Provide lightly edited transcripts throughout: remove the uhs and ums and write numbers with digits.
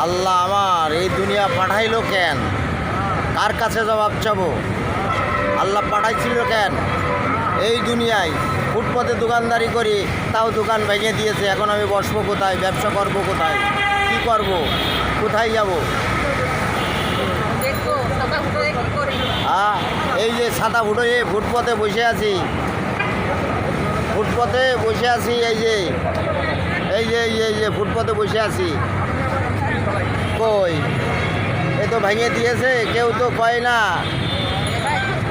আল্লাহ আমার এই দুনিয়া পাঠাইলো কেন? কার কাছে জবাব চাবো? আল্লাহ পাঠাইছিল কেন এই দুনিয়ায়? ফুটপথে দোকানদারি করি, তাও দোকান ভেঙে দিয়েছে। এখন আমি বসবো কোথায়? ব্যবসা করব কোথায়? কি করব? কোথায় যাব? এই যে ছাতা ফুটোয়ে ফুটপথে বসে আছি, ফুটপথে বসে আছি। এই যে ফুটপথে বসে আছি। কই এ তো ভেঙে দিয়েছে, কেউ তো কয় না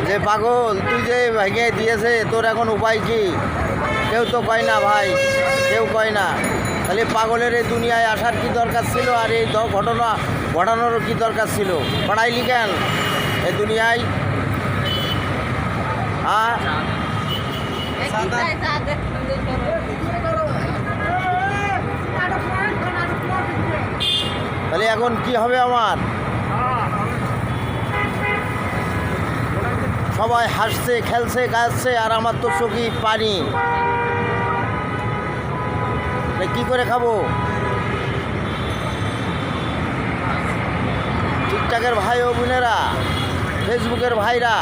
যে পাগল তুই যে ভেঙে দিয়েছে তোর এখন উপায় কি? কেউ তো কয় না ভাই, কেউ কয় না। তাহলে পাগলের এই দুনিয়ায় আসার কি দরকার ছিল? আর এই ঘটনা ঘটানোরও কি দরকার ছিল? পড়াইলি কেন এই দুনিয়ায়? হ্যাঁ, তাহলে এখন কি হবে আমার? সবাই হাসছে, খেলছে, গাচ্ছে, আর আমার তো চোখে পানি। কি করে খাবো? টিকটকের ভাই ও বোনেরা, ফেসবুকের ভাইরা,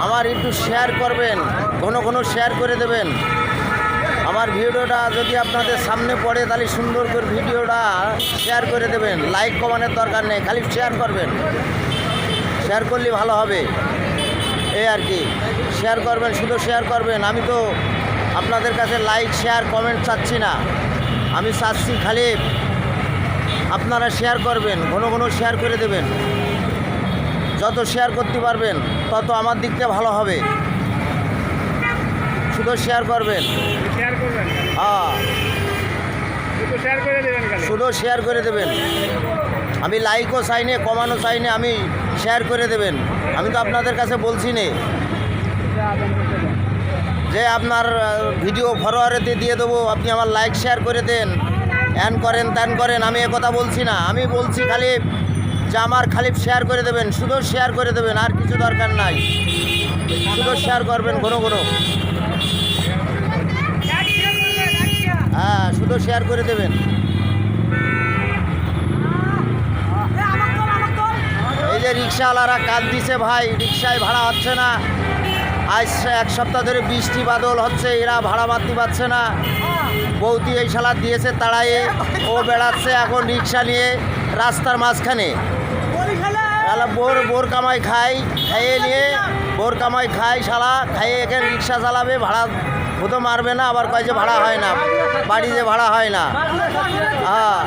আমার একটু শেয়ার করবেন, ঘন ঘন শেয়ার করে দেবেন। আমার ভিডিওটা যদি আপনাদের সামনে পড়ে তাহলে সুন্দর করে ভিডিওটা শেয়ার করে দেবেন। লাইক কমানোর দরকার নেই, খালি শেয়ার করবেন। শেয়ার করলে ভালো হবে, এই আর কি। শেয়ার করবেন, শুধু শেয়ার করবেন। আমি তো আপনাদের কাছে লাইক, শেয়ার, কমেন্ট চাচ্ছি না। আমি চাচ্ছি খালি আপনারা শেয়ার করবেন, ঘন ঘন শেয়ার করে দেবেন। যত শেয়ার করতে পারবেন তত আমার দিক থেকে ভালো হবে। শুধু শেয়ার করবেন, হ্যাঁ, শুধু শেয়ার করে দেবেন। আমি লাইকও চাই না, কমানো চাই না, আমি শেয়ার করে দেবেন। আমি তো আপনাদের কাছে বলছি না যে আপনার ভিডিও ফরওয়ার্ডে দিয়ে দেবো, আপনি আমার লাইক শেয়ার করে দেন, অ্যান করেন ত্যান করেন। আমি এ কথা বলছি না। আমি বলছি খালি যে আমার খালি শেয়ার করে দেবেন, শুধু শেয়ার করে দেবেন, আর কিছু দরকার নাই। শুধু শেয়ার করবেন ঘন ঘন, হ্যাঁ, শুধু শেয়ার করে দেবেন। এই যে রিক্সাওয়ালারা কাজ দিছে ভাই, রিক্সায় ভাড়া হচ্ছে না। আজ 1 সপ্তাহ ধরে বৃষ্টি বাদল হচ্ছে, এরা ভাড়া মারতে পারছে না। বৌদি এই শালা দিয়েছে তাড়াইয়ে, ও বেড়াচ্ছে এখন রিক্সা নিয়ে রাস্তার মাঝখানে। বোর কামাই খাইয়ে নিয়ে বোর কামাই খায় শালা, খাইয়ে এখানে রিক্সা চালাবে, ভাড়া হতো মারবে না, আবার কয় যে ভাড়া হয় না, বাড়ি যে ভাড়া হয় না। হ্যাঁ।